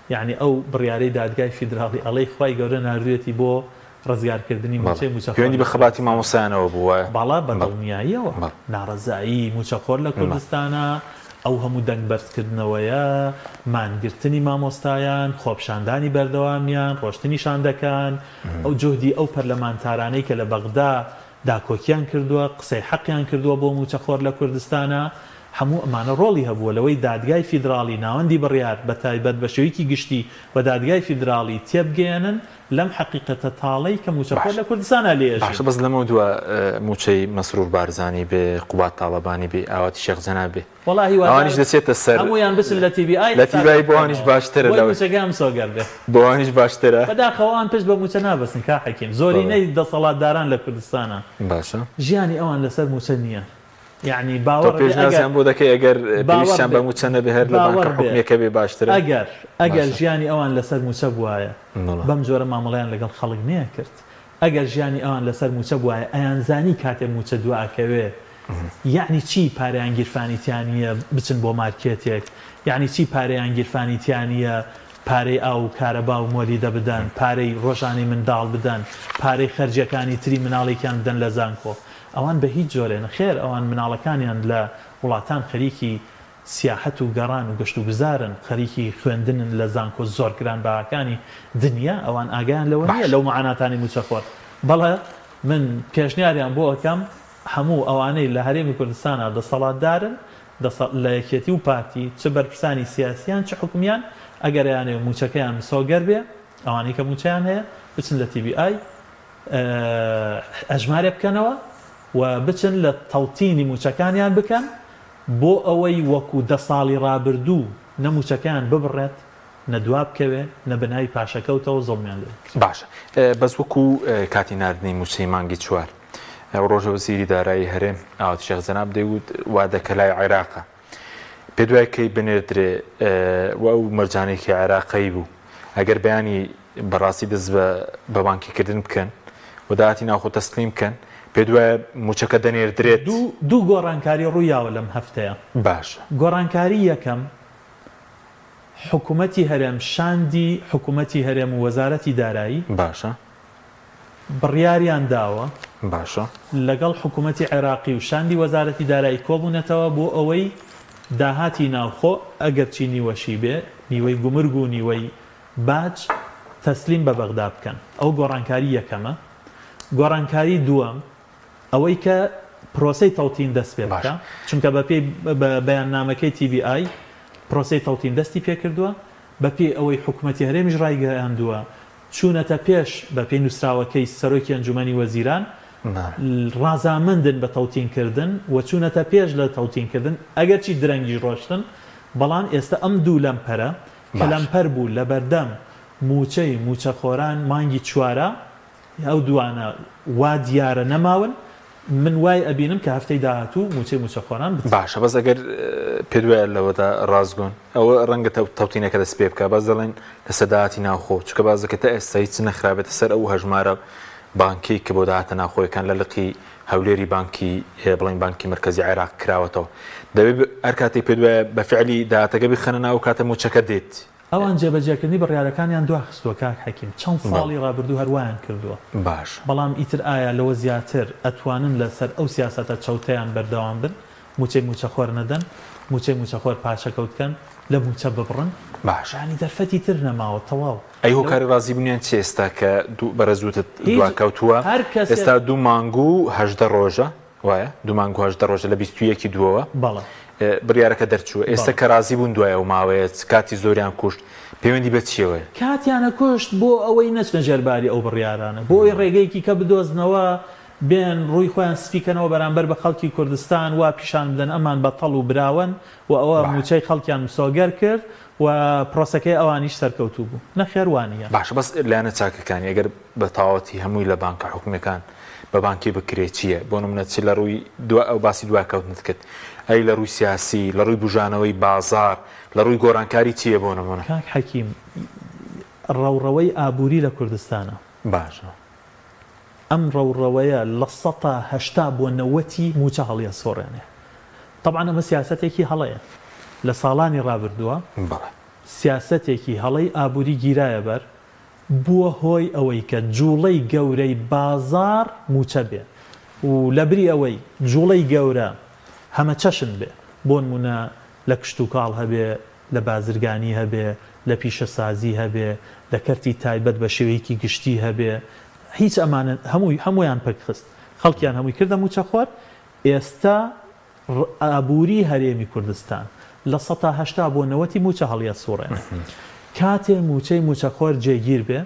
یعنی ئەو بڕیارەی دادگای فیدراڵی ئەڵەی خوای گەورە ناردوێتی بۆ ڕزگارکردنی موچەی موچەخۆر پەیوەندی بە خەباتی مامۆسایانەوە بووە باڵا بەدڵنیاییەوە ناڕەزایی موچەخۆر لە کوردستانە ئەو هەموو دەنگ بەرزکردنەوەیە مانگرتنی مامۆستایان خۆپشاندانی بەردەوامیان ڕۆشتنی شاندەکان ئەو جهدی ئەو پەرلەمانتارانەی کە لە بەغدا داکۆکیان کردووە قسەی حەقیان کردووە بۆ موچەخۆر لە کوردستانە هەموو ئەمانە ڕۆڵی هەبووە لەوەی دادگای فیدراڵی ناوەندی بڕیار بە تایبەت بە شێوەیەکی گشتی و دادگای فیدراڵی تێبگەێنن لەم حقیقەتە تاڵەی کە موچەخۆر لە کوردستانە لێژی باشە بەس لەمە دووە موچەی مەسرور بارزانی بێ قوبات تاڵەبانی بێ ئاواتی شێخ جەناب بێ ئەوانیش دەچێتە سەر هەموویان بچن لە TBI لە TBI بۆ ئەوانیش باشترە لەوەی موچەکەم سۆگەر بێ بۆ ئەوانیش باشترە بەداخەوان پشت بە موچە نابەسن کا حەکیم زۆرینەی دەسەڵاتداران لە کوردستانە باشە ژیانی ئەوان لەسەر موچە نییە یعنی باوەڕ پێشناسیان بۆ دەکەی ئەگەر پێویستیان بە موچە نەبێ هەر لە بانکە حکومێکە بێ باشترە ئەگەر ژیانی ئەوان لەسەر موچە بوایە بەم جۆرە مامەڵەیان لەگەڵ خەڵک نییە کرد ئەگەر ژیانی ئەوان لەسەر موچە بوایە ئەیانزانی کاتێ موچە دواکەوێ یعنی چی پارەیان گیرفانیتیانە بچن بۆ مارکێتێک یعنی چی پارەیان گیرفانیتیانە پارەی ئاو کارەبا و مۆلیدە بدەن پارەی ڕۆژانی منداڵ بدەن پارەی خەرجەکانی تری مناڵێکیان بدەن لە زانکۆ ئەوان بە هیچ جۆرێنە خێر ئەوان مناڵەکانیان لە وڵاتان خەریکی سیاحەت و گەڕان و گەشت و گوزارن خەریکی خوێندنن لە زانکۆ زۆر گران باکانی دنیا ئەوان ئاگیان لەوە نیە لەو معاناتانی موچەخۆر بەڵێ من پێشنیاریان بۆ ئەەکەم هەموو ئەوانەی لە هەرێمی کوردستانە دەسەڵاتدارن لە یەکێتی و پارتی چ بەرپرسانی سیاسیان چ حکومیان ئەگەریانێ موچەکەیان سۆگەر بێ ئەوانەی کە موچیان هەیە بچن لە TBI ئەژمارە بکەنەوە و بچن لە تەوتینی موچەکانیان بکەن بۆ ئەوەی وەکو 10 ساڵی ڕابردوو نەموچەکان ببڕێت نەدوا بکەوێ نەبنای پاشەکەوتەوە زڵمیان لێ باشە بەس وەکو کاتی ناردنی موچەی مانگی چوار ڕۆژە وەزیری دارایی هەرێم ئاوات شێخ جەناب دەیوت وا دەکە لای عێراقە پێ دوای کەی بنێردرێ و ئەو مەرجانێکی عێراقەی بوو ئەگەر بەیانی بەڕاستی دەست بە بانکیکردن بکەن و داهاتی ناوخۆ تەسلیم بکەن پێ دوایە موچەکە دەنێردرێت دوو گۆڕانکاری ڕوویاوە لەم هەفتەیە باشە گۆڕانکاری یەکەم حکوومەتی هەرێم شاندی حکوومەتی هەرێم و وەزارەتی دارایی باشە بڕیاریان داوە باشە لەگەڵ حکوومەتی عێراقی و شاندی وەزارەتی دارایی کۆبوونەتەوە بۆ ئەوەی داهاتی ناوخۆ ئەگەر چی نیوەشی بێ نیوەی گومرگ و نیوەی باج تەسلیم بە بەغدا بکەن ئەو گۆڕانکاری یەکەمە گۆڕانکاری دووەم ئەوەی کە پرۆسەی تەوتین دەست پێ بکە چونکە بە پێی بەیاننامەکەی TBI پرۆسەی تەوتین دەستی پێ کردووە بە پێی ئەوەی حکوومەتی هەرێمیش ڕایگەیاندووە چوونەتە پێش بە پێی نووسراوەکەی سەرۆکی ئەنجومەنی وەزیران ڕازامەندن بە تەوتینکردن و چوونەتە پێش لە تەوتینکردن ئەگەر چی درەنگی ڕۆشتن بەڵام ئێستا ئەم دوو لەمپەرە کە لەمپەر بوو لە بەردەم موچەی موچەخۆران مانگی چوارە ئەو دوانە وا دیارە نەماون من وای ئەبینم کە هەفتەی داهاتوو موچەی موچەخۆران باشە بەس ئەگەر پێ دوایە لەوەدا ڕازگۆن ئەوە ڕەنگە تەوتینەکە دەست پێ بکە باز دەڵێن لە سەداهاتی ناوخۆ چکە باز دەکەێتە ئێستا هیچ نەخرابێتە سەر ئەو هەژمارە بانکی کە بۆ داهاتە ناوخۆیەکان لە لقی هەولێری بانکی بڵین بانکی مرکزی عێراق کراوەتەوە دەبێت هەر کاتێک پێ دوایە بە فعلی داهاتەکە بخەنە ناو کاتە موچەکە دێت ئەوان جێبەجێکردنی بڕیارەکانیان دواخستووە کاک حەکیم چەند ساڵی ڕابردوو هەروایان کردووە باش بەڵام ئیتر ئایا لەوە زیاتر ئەتوانن لەسەر ئەو سیاسەتە چەوتەیان بەردەوام بن موچەی موچەخۆر نەدەن موچەی موچەخۆر پاشەکەوتکەن لە موچە ببڕن باشانی دەرفەتی تر نەماوە تەواو ئەی هۆکاری ڕازی بوونیان چی ئێستا کە بەرەزوتت دواکەوتووە ئێستا 2 مانگ و 18 ڕۆژە وایە 2 مانگ و 18 ڕۆژە لە 21 دووەوە بەڵێ بڕیارەکە دەرچووە ئێستا کە رازی بوون دوایە و ماوەیە کاتی زۆریان کوشت پەیوەندی بە چیەوەیە کاتیانە کوشت بۆ ئەوەی نەچنە ژێرباری ئەو بڕیارانە بۆ ئەوی ڕێگەیەکی کە بدۆزنەوە بێن ڕووی خۆیان سپیکەنەوە بەرامبەر بە خەڵکی کوردستان وا پیشان بدەن ئەمان بەتەڵ و براون و ئەوە موچەی خەڵکیان مسۆگەر کرد و پرۆسەکەی ئەوانیش سەرکەوتوو بوو نەخێوانە باش بەس لایەنە چاکەکانی ئەگەر بە تاواتی هەمووی لە بانکە حکومەکان بە بانکی بکرێت چییە بۆ نمونە چی لە ڕووی ئەو باسی دواکەوتنت کرد ئەی لە ڕووی سیاسی لە ڕووی بژانەوەی بازار لە ڕووی گۆڕانکاری چییە بۆ نمونە کاک حەکیم ڕەوڕەوەی ئابووری لە کوردستانە باشە ئەم ڕەوڕەوەیە لە 180 بۆ 90 موچە هەڵیە سۆڕێنێ طبعا ئەمە سیاسەتێکی هەڵەیە لە ساڵانی ڕابردووە سیاسەتێکی هەڵەی ئابووری گیرایە بەر بووە هۆی ئەوەی کە جوڵەی گەورەی بازار موچە بێ و لەبری ئەوەی جوڵەی گەورە هەمە چەشن بێ بۆ نمونە لە کشت و کاڵ هەبێ لە بازرگانی هەبێ لە پیشەسازی هەبێ لە کەرتی تایبەت بە شێوەیەکی گشتی هەبێ هیچ ئەمانە هەمویان پەکخست خەڵکیان هەمووی کردە موچە خۆر ئێستا ئابووری هەرێمی کوردستان لە 180 بۆ 90 موچە هەڵیە سوڕێنە کاتێ موچەی موچەخۆر جێگیر بێ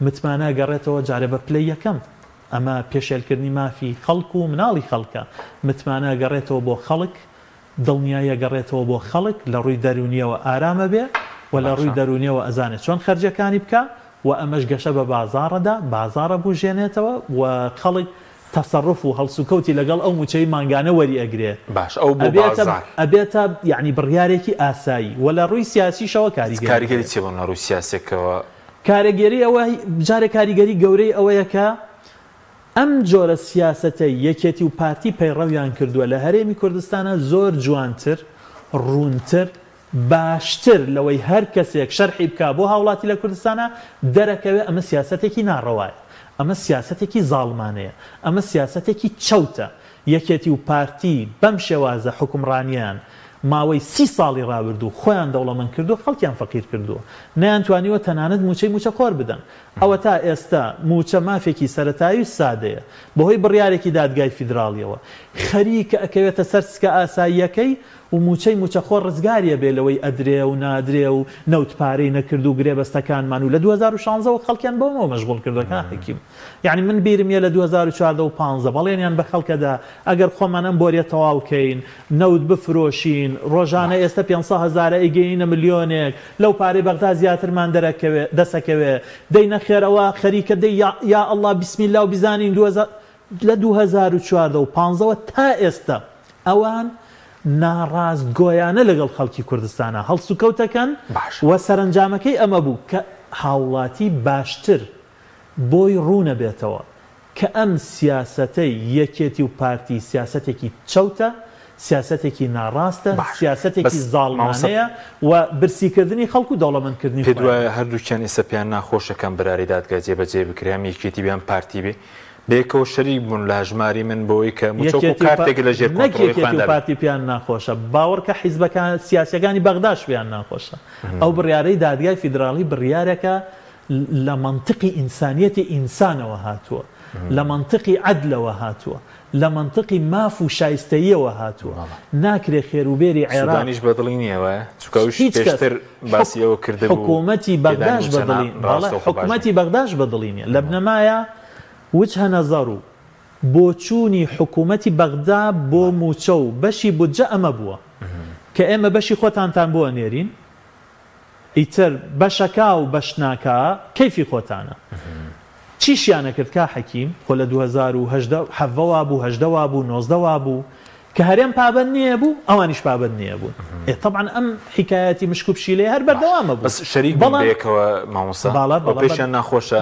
متمانە گەڕێتەوە جارێ بە پلەی یەکەم ئەمە پێشێلکردنی مافی خەڵک و مناڵی خەڵکە متمانە گەڕێتەوە بۆ خەڵک دڵنیایە گەڕێتەوە بۆ خەڵک لە ڕووی دەرونیەوە ئارامە بێ و لە ڕووی دەرونیەوە ئەزانێت چۆن خەرجەکانی بکە و ئەمەش گەشە بە بازارەدا بازارە بژێنێتەوە و خەڵک تەسەڕف و هەڵسوکەوتی لەگەڵ ئەو موچەی مانگانە وەری ئەگرێ باش ئەو بۆ بازار ئەبێتە یعنی بڕیارێکی ئاسایی و لە ڕووی سیاسیشەوە کاریگەری چی بوون لە ڕووی سیاسێکەوە کارەگەری ئەوە جارێک کاریگەری گەورەی ئەوەیە کە ئەم جۆرە سیاسەتەی یەکێتی و پارتی پەیڕەویان کردووە لە هەرێمی کوردستانە زۆر جوانتر ڕوونتر باشتر لەوەی هەر کەسێک شەرحی بکە بۆ هاوڵاتی لە کوردستانە دەرەکەوێت ئەمە سیاسەتێکی ناڕەوایە ئەمە سیاسەتێکی زاڵمانەیە ئەمە سیاسەتێکی چەوتە یەکێتی و پارتی بەم شێوازە حکومڕانیان ماوەی 30 ساڵی ڕابردوو خۆیان دەوڵەمەند کردو خەڵکیان فەقیر کردووە نەیانتوانیوە تەنانەت موچەی موچە خۆر بدەن ئەوە تا ئێستا موچە مافێکی سەرەتایی سادەیە بەهۆی بڕیارێکی دادگای فیدراڵیەوە خەریکە ئەکەوێتە سەر سکە ئاساییەکەی و موچەی موچەخۆر ڕزگاریە بێ لەوەی ئەدرێ و نادرێ و نەوتپارەی نەکرد و گرێبەستەکانمان و لە 2016 خەڵکیان بۆمەوە مەشغوڵ کردەکە حکیم یعنی من بیرمیە لە 2014 و 15 بەڵێنیان بە خەڵکەدا ئەگەر خۆمان ئەم بۆریە تەواوکەین نەوت بفرۆشین ڕۆژانە ئێستا 500,000 ئەیگەینە ملیۆنێک لەو پارەی بەغدا زیاترمان دەسەکەوێ دەی نەخێرەوە خەریکە دەی یا ئەڵڵا بسم الله و بیزانین لە 2014 و 15 تا ئێستا ئەوان ناڕاستگۆیانە لەگەڵ خەڵکی کوردستانە هەڵسوکەوتەکەن و سەرنجامەکەی ئەمە بوو کە هاوڵاتی باشتر بۆی ڕوونە بێتەوە کە ئەم سیاسەتەی یەکێتی و پارتی سیاسەتێکی چەوتە سیاسەتێکی ناڕاستە سیاسەتێکی زاڵمانەیە و برسیکردنی خەڵک و دەوڵەمەندکردنی پێ دوایە هەردووکیان ئێستا پێیان ناخۆشەکەم بەراری دادگا جێبەجێ بکرێم یەکێتی بیان پارتی بێ بێکەوە شەریک بوون لە هەژماری من بۆی کە کارتێک لە ژێر کۆنتڕۆڵی پارتی پیان ناخۆشە باوەڕکە حیزبەکان سیاسیەکانی بەغداش پیان ناخۆشە ئەو بڕیارەی دادگای فیدراڵی بڕیارێکە لە منطقی ئینسانیەتی ئینسانەوە هاتووە لە منطقی عەدلەوە هاتووە لە منطقی ماف و شایستەییەوە هاتووە ناکرێ خێروبێری عێراق سودانیش بەدڵی نییەوە چکەوش پێشتر باسیەوە کردبوو حکوومەتی بەغداش بەدڵی حکوومەتی بەغداش بەدڵی نییە لە بنەمایە وجهە نەزەر و بۆچوونی حکوومەتی بەغدا بۆ موچە و بەشی بودجە ئەمە بووە کە ئێمە بەشی خۆتانتان بۆ نێرین ئیتر بەشەکا و بەشناکە کەیفی خۆتانە چیشیانە کرد کا حەکیم خۆ لە 2010 بوو 19 بوو 19 بوو کە هەرێم پابەند نییە بوو ئەوانیش پابەند نییە بوون طبعا ئەم حکایەتی مشکوبشیلێ هەر بەردەوامە بوو بەس شەریک بێکەوە مامۆستا پێشیان ناخۆشە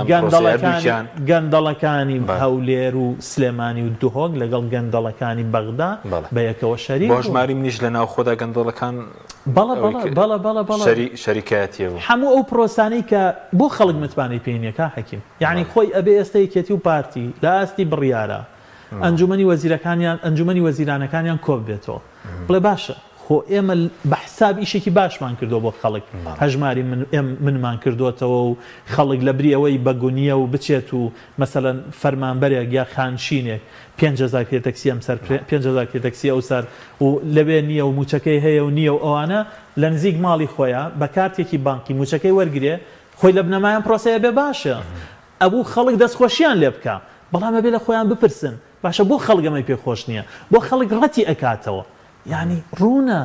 گەندەڵەکانی هەولێر و سلێمانی و دوهۆک لەگەڵ گەندەڵەکانی بەغدا بە یەکەوە شەریک بۆ ژماری منیش لە ناو خۆدا گەندەڵەکان شەریکایەتیە بوو هەموو ئەو پرۆسانەی کە بۆ خەڵک متمانەی پێینەکە حەکیم یعنی خۆی ئەبێ ئێستا یەکێتی و پارتی لە ئاستی بڕیارە ئەنجومەنی وەزیرانەکانیان کۆب بێتەوە بڵێ باشە خۆ ئێمە بە حساب ئیشێکی باشمان کردو بۆ خەڵک هەژماری منمان کردوتەوە و خەڵک لە بری ئەوەی بەگونیە و بچێت و مەسەلەن فەرمانبەرێک یا خانشینێک 5,000 کێتەکسی ئەم سەر 5,000 کێتەکسی ئەو سەر و لەبێ نییە و موچەکەی هەیە و نییە و ئەوانە لە نزیک ماڵی خۆیان بە کارتێکی بانکی موچەکەی وەرگێ خۆی لە بنەمایان پرۆسەیە بێ باشە ئەبوو خەڵک دەستخۆشیان لێ بکە بەڵام ئەبێ لە خۆیان بپرسن باشە بۆ خەڵگەمەی پێخۆش نییە بۆ خەڵک ڕەتی ئەکاتەوە یعنی ڕوونە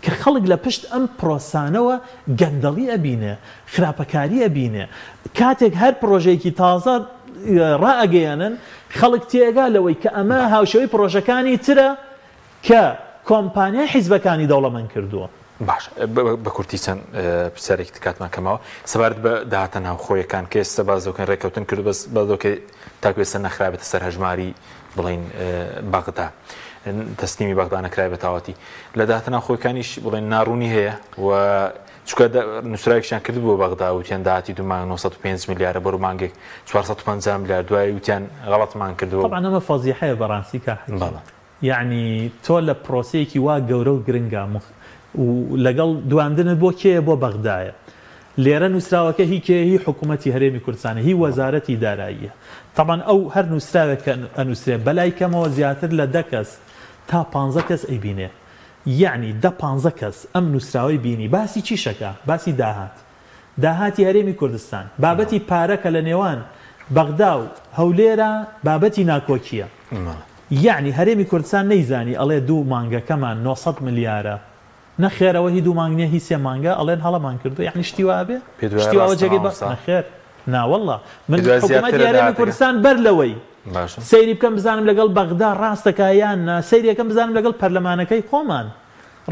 کە خەڵک لە پشت ئەم پرۆسانەوە گەندەڵی ئەبینێ خراپەکاری ئەبینێ کاتێک هەر پرۆژەیەکی تازە ڕائەگەیەنن خەڵک تێگا لەوەی کە ئەمە هاوشەوەی پرۆژەکانی ترە کە کۆمپانیای حیزبەکانی دەوڵەمەند کردووە باش بە کورتی چەند پرسیارێکی کاتمان کەمەوە سەبارەت بە داهاتە ناوخۆیەکان کە ئێستا بازۆکەن ڕێکەوتن کرد بەس بەدۆکە تاکوێستا نەخرابێتە سەر هەژماری بڵین باغدا تەسلیمی باغدا نەکرای بەتاواتی لە داهاتە ناوخۆیەکانیش بڵێن ناڕوونی هەیە و چونکە نووسراوێکیان کرد بۆ باغدا وتیان داهاتی 905 میلیارە بەرەو مانگێک 450 میلیارد دوای وتیان غەڵەتمان کردووە طبعا ئەمە فەزیحەیە بەڕاستی کە یعنی تۆ لە پرۆسەیەکی وا گەورە و گرنگە و لەگەڵ دواندنت بۆ کێیە بۆ بەغدایە لێرە نووسراوەکە هی حکوومەتی هەرێمی کوردستانە هی وەزارەتی داراییە طبعا ئەو هەر نووسراوێک ئەنووسرێ بەلای کەمەوە زیاتر لە 10 کەس تا 15 کەس ئەیبینێ یعنی 10-15 کەس ئەم نووسراوی بینی باسی چیشەکە باسی داهاتی هەرێمی کوردستان بابەتی پارەکە لە نێوان بەغدا و هەولێرە بابەتی ناکۆکیە یعنی هەرێمی کوردستان نەیزانی ئەڵێ دوو مانگەکەمان 900 میلیارە نەخێرەوە هی دوو مانگنیە هی سێ مانگە ئەڵێن هەڵەمان کردو یعنی شتیوا بێ شتیواوە جێگەی بەس نەخێر ناوەڵڵا من حکوومەتی هەرێمی کوردستان بەر لەوەی سەیری بکەم بزانم لەگەڵ بەغدا ڕاستەکە یان سەیریەکەم بزانم لەگەڵ پەرلەمانەکەی خۆمان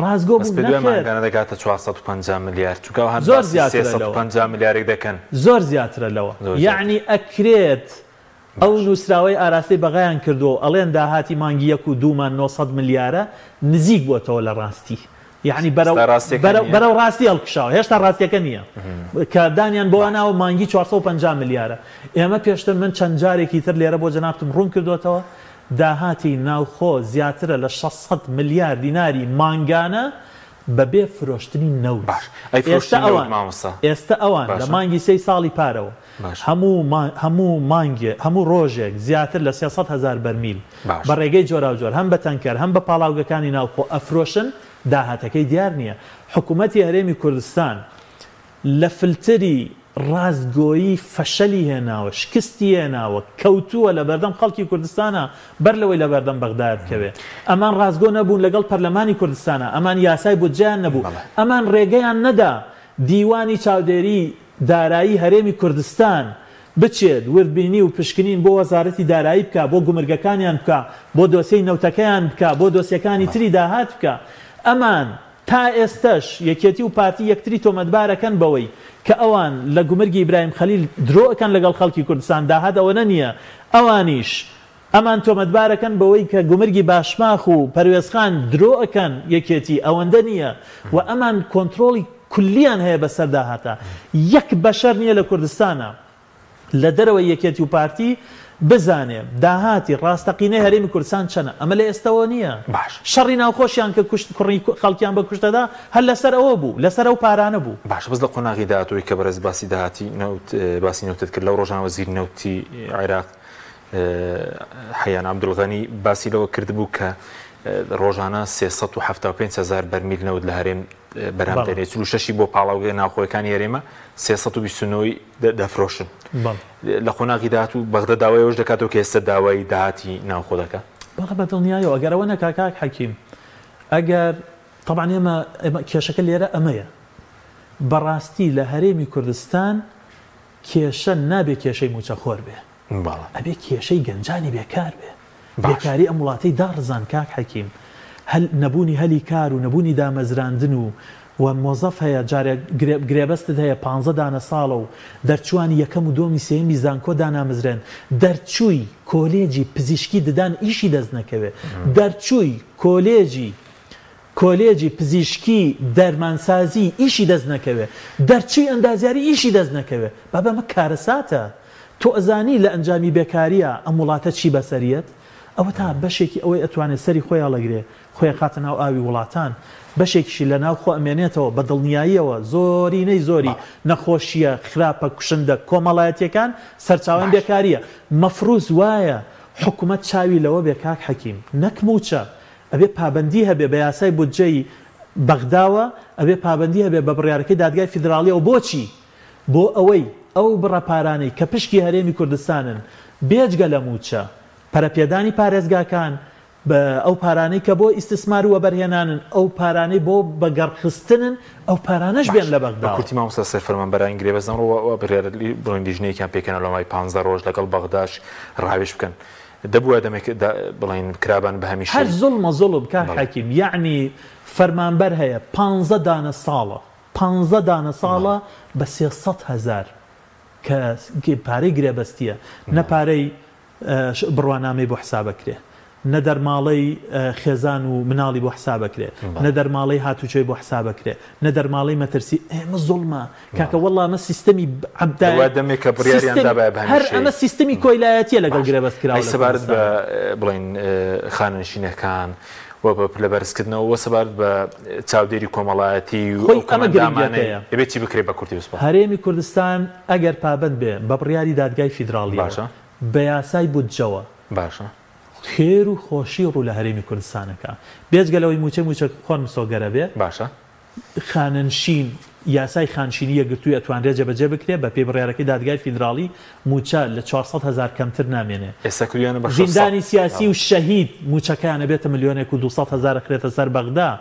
ڕازگۆ بوو دەگاتە 450 میلیارد چونکە زۆر زیاترە 350 میلیارێک دەکەن زۆر زیاترە لەوە یعنی ئەکرێت ئەو نووسراوەی ئاراستەی بەغایان کردو ئەڵێن داهاتی مانگی 1 و 2 900 میلیارە نزیک بووەتەوە لە ڕاستی یعنی بەرەو ڕاستی هەڵکشاوە هێشتا ڕاستیەکە نییە کە دانیان بۆ ناوە مانگی 450 میلیارە ئێمە پێشتر من چەند جارێکی تر لێرە بۆ جەنابتم ڕوون کردوێتەوە داهاتی ناوخۆ زیاترە لە 600 میلیارد دیناری مانگانە بەبێ فرۆشتنی نەوت ئێستا ئەوان لە مانگی 3 ساڵی پارەوە هەموو ڕۆژێک زیاتر لە 300,000 بەرمیل بە ڕێگەی جۆرا جۆر هەم بە تەنکەر هەم بە پاڵاوگەکانی ناوخۆ ئەفرۆشن داهاتەکەی دیار نییە حکوومەتی هەرێمی کوردستان لە فلتری ڕازگۆیی فەشەلی هێناوە شکستی هێناوە کەوتووە لە بەردەم خەڵکی کوردستانە بەر لەوەی لە بەردەم بەغدا بکەوێ ئەمان ڕازگۆ نەبوون لەگەڵ پەرلەمانی کوردستانە ئەمان یاسای بودجیان نەبوو ئەمان ڕێگەیان نەدا دیوانی چاودێری دارایی هەرێمی کوردستان بچێت وردبینی و پشکنین بۆ وەزارەتی دارایی بکە بۆ گومرگەکانیان بکە بۆ دۆسیەی نەوتەکەیان بکە بۆ دۆسیەکانی تری داهات بکە ئەمان تا ئێستش یەکێتی و پارتی یەکتری تۆمەتبارەکەن بەوەی کە ئەوان لە گومرگی ئیبراهیم خەلیل درۆەکەن لەگەڵ خەڵکی کوردستان داهات ئەوەنە نییە ئەوانیش ئەمان تۆمەتبارەکەن بەوەی کە گومرگی باشماخ و پەروێزخان درۆەکەن یەکێتی ئەوەندە نییە و ئەمان کۆنتترۆلی کولیان هەیە بەسەر داهاتە یەک بەشەر نییە لە کوردستانە لە دەرەوەی یەکێتی و پارتی بزانێ داهاتی ڕاستەقینەی هەرێمی کوردستان چەنە ئەمە لە ئێستەوە نییە شەڕی ناوخۆشیان کە کوڕی خەڵکیان بە کوشتەدا هەر لەسەر ئەوە بوو لەسەر ئەو پارانە بوو باش بەس لە قۆناغی داهاتوی کە بەرز باسی داهاتی باسی نەوتت کرد لەو ڕۆژانە وەزیر نەوتی عێراق حەیان عەبدولغەنی باسی لەوە کردبوو کە ڕۆژانە 375,000 بەرمیل نەوت لە هەرێم بەرام دەنێت 46 بۆ پاڵاوگەی ناوخۆیەکانی هەرێمە 329 دەفرۆشن لە قۆناغی داهات و بەغدە داوای ئەوش دەکاتەوە کە ئێستا داوای داهاتی ناوخۆ دەکات بەڵێ بەدڵنیایەوە ئەگەرەوە نەکاک حەکیم ئەگەر طبعا ئێمە کێشەکە لێرە ئەمەیە بەڕاستی لە هەرێمی کوردستان کێشە نابێ کێشەی موچەخۆر بێ ئەبێ کێشەی گەنجانی بێکار بێ بێکاری ئەم وڵاتەی داڕزان کاک حەکیم نەبوونی هەلی کار و نەبوونی دامەزراندن و مۆزەف هەیە جارێک گرێبەستت هەیە 15 دانە ساڵە و دەرچوانی یەکەم و دۆمی سێمی زانکۆ دانامەزرێن دەرچووی کۆلێجی پزیشکی ددان ئیشی دەست نەکەوێ دەرچووی کۆلێجی پزیشکی دەرمانسازی ئیشی دەست نەکەوێ دەرچووی ئەندازیاری ئیشی دەست نەکەوێ بابەمە کارەساتە تۆ ئەزانی لە ئەنجامی بێکاریە ئەم وڵاتە چی بەسەریەت ئەوە تا بەشێکی ئەوەی ئەتوانێت سەری خۆیان لەگرێ خۆی خاتە ناو ئاوی وڵاتان بەشێکیشی لە ناو خۆ ئەمێنێتەوە بە دڵنیاییەوە زۆرینەی زۆری نەخۆشیە خراپە کوشندە کۆمەڵایەتیەکان سەرچاوان بێکاریە مەفروض وایە حکوومەت چاوی لەوە بێ کاک حەکیم نەک موچە ئەبێ پابەندی هەبێ بە یاسای بودجەی بەغداوە ئەبێ پابەندی هەبێ بە بڕیارەکەی دادگای فیدراڵیەوە بۆچی بۆ ئەوەی ئەو بڕەپارانەی کە پشکی هەرێمی کوردستانن بێجگە لە موچە پەرەپێدانی پارێزگاکان بە ئەو پارانەی کە بۆ ئیستثمار و بەرهێنانن ئەو پارانەی بۆ بەگەڕخستنن ئەو پارانەش بێن لە بەغدا کوتی مامۆستا سەر فەرمانبەران گرێ بەزانەوە بڕیاری بڵندیژنەیەکیان پێکەنە لە مای 15 ڕۆژ لەگەڵ بەغداش ڕاوێش بکەن دەبووە دەمێک بڵین کرابان بە هەمیشە هەر زوڵمە زوڵم کاک حەکیم یعنی فەرمانبەر هەیە 15 دانە ساڵە 15 دانە ساڵە بە 300,000 کە پارەی گرێبەستیە نە پارەی بڕوانامەی بۆ حسابەکرێ نە دەرماڵەی خێزان و مناڵی بۆ حسابەکرێ نە دەرماڵەی هاتوچۆی بۆ حسابەکرێ نە دەرماڵەی مەترسی ئێمە زوڵمە کاکە وەڵڵا ئەمە سیستەمی هەر ئەمە سیستەمی کۆیلایەتیە لەگەڵ گرێبەستکراوە سەبارەت بە بڵین خانەنشینەکان لە بەرزکردنەوە وە سەبارەت بە چاودێری کۆمەڵایەتی و ئەمەگرێتەیە دەبێت چی بکرێت بە کورتی بسپۆ هەرێمی کوردستان ئەگەر پابند بێ بە بڕیاری دادگای فیدراڵی باشە بە یاسای بودجەوە باشە خێر و خۆشی ڕوو لە هەرێمی کوردستانەکە بێجگەلەوەی موچە خۆن مسۆگەرە بێ باشە خاننشین یاسای خانشینیە گرتووی ئەتوانرێت جێبەجێ بکرێت بە پێی بڕیارەکەی دادگای فیدراڵی موچە لە 400,000 کەمتر نامێنێ زیندانی سیاسی و شەهید موچەکەیانە بێتە 1,200,000 خرێتە سەر بەغدا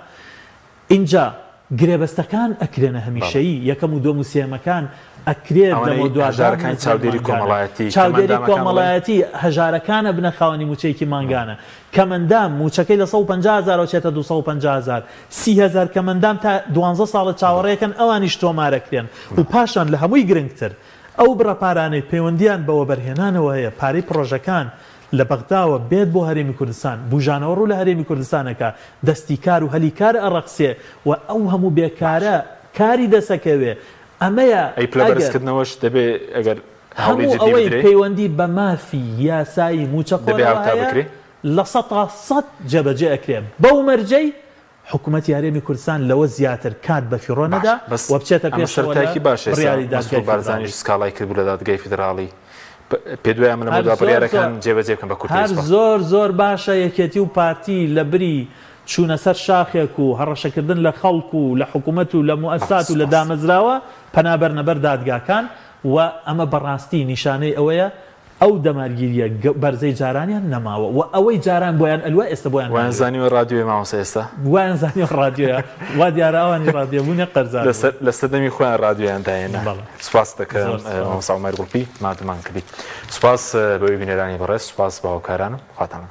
اینجا گرێبەستەکان ئەکرێنە هەمیشەیی یەکەم و دۆم و سێمەکان ئەکرێت هەژارەکان چاودێری کۆمەڵایەتی هەژارەکانە بنە خاوەنی موچەیەکی مانگانە کەمەندام موچەکەی لە 150,000 چێتە 250,000 30,000 کەمەندام تا 12 ساڵە چاوەڕێەکەن ئەوانیش تۆمارەکرێن و پاشان لە هەمووی گرنگتر ئەو بڕەپارانەی پەیوەندیان بەوە بەرهێنانەوە هەیە پارەی پرۆژەکان لە بەغداوە بێت بۆ هەرێمی کوردستان بژانەوە ڕوو لە هەرێمی کوردستانەکە دەستی کار و هەلی کار ئەڕەقسێ و ئەو هەموو بێکارە کاری دەسەکەوێ ئەمەیە ئەیپلەبەرزکردنەوەش دەبێ ئەگەر هەموو ئەوەی پەیوەندی بە مافی یاسایی موچەخۆرەوە لە 100% جێبەجێ ئەکرێ بەو مەرجەی حکوومەتی هەرێمی کوردستان لەوە زیاتر کات بە فیڕۆ نەدا و بچێتە پێشەرتاکی باشە بارزانیش سکاڵای کرد بوو لە دادگای فیدراڵی پێ دوای ئەمە لەمەدا بڕیارەکان جێبەجێ بکەن بە کورتی هەر زۆر باشە یەکێتی و پارتی لە بری چوونە سەر شاخێک و هەڕەشەکردن لە خەڵک و لە حکوومەت و لە مؤسسات و لە دامەزراوە پەنابەرنەبەر دادگاکان و ئەمە بەڕاستی نیشانەی ئەوەیە ئەو دەمارگیریە بەرزەی جارانیان نەماوە و ئەوەی جاران بۆیان ئەلوە ئێستا بۆیان وانزانیوە رادیۆی مامۆستا ئێستا وانزانیوە رادیۆیە وا دیارەوانی رادیۆبوونە قەرزان لە سەردەمی خۆیان رادیۆیان داێنە سوپاس دەکەم مامۆستا عومەر گوڵپی مادەمان کردی سوپاس بەوەی بینەرانی بەڕێز سوپاس بە هاوکارانم خواتان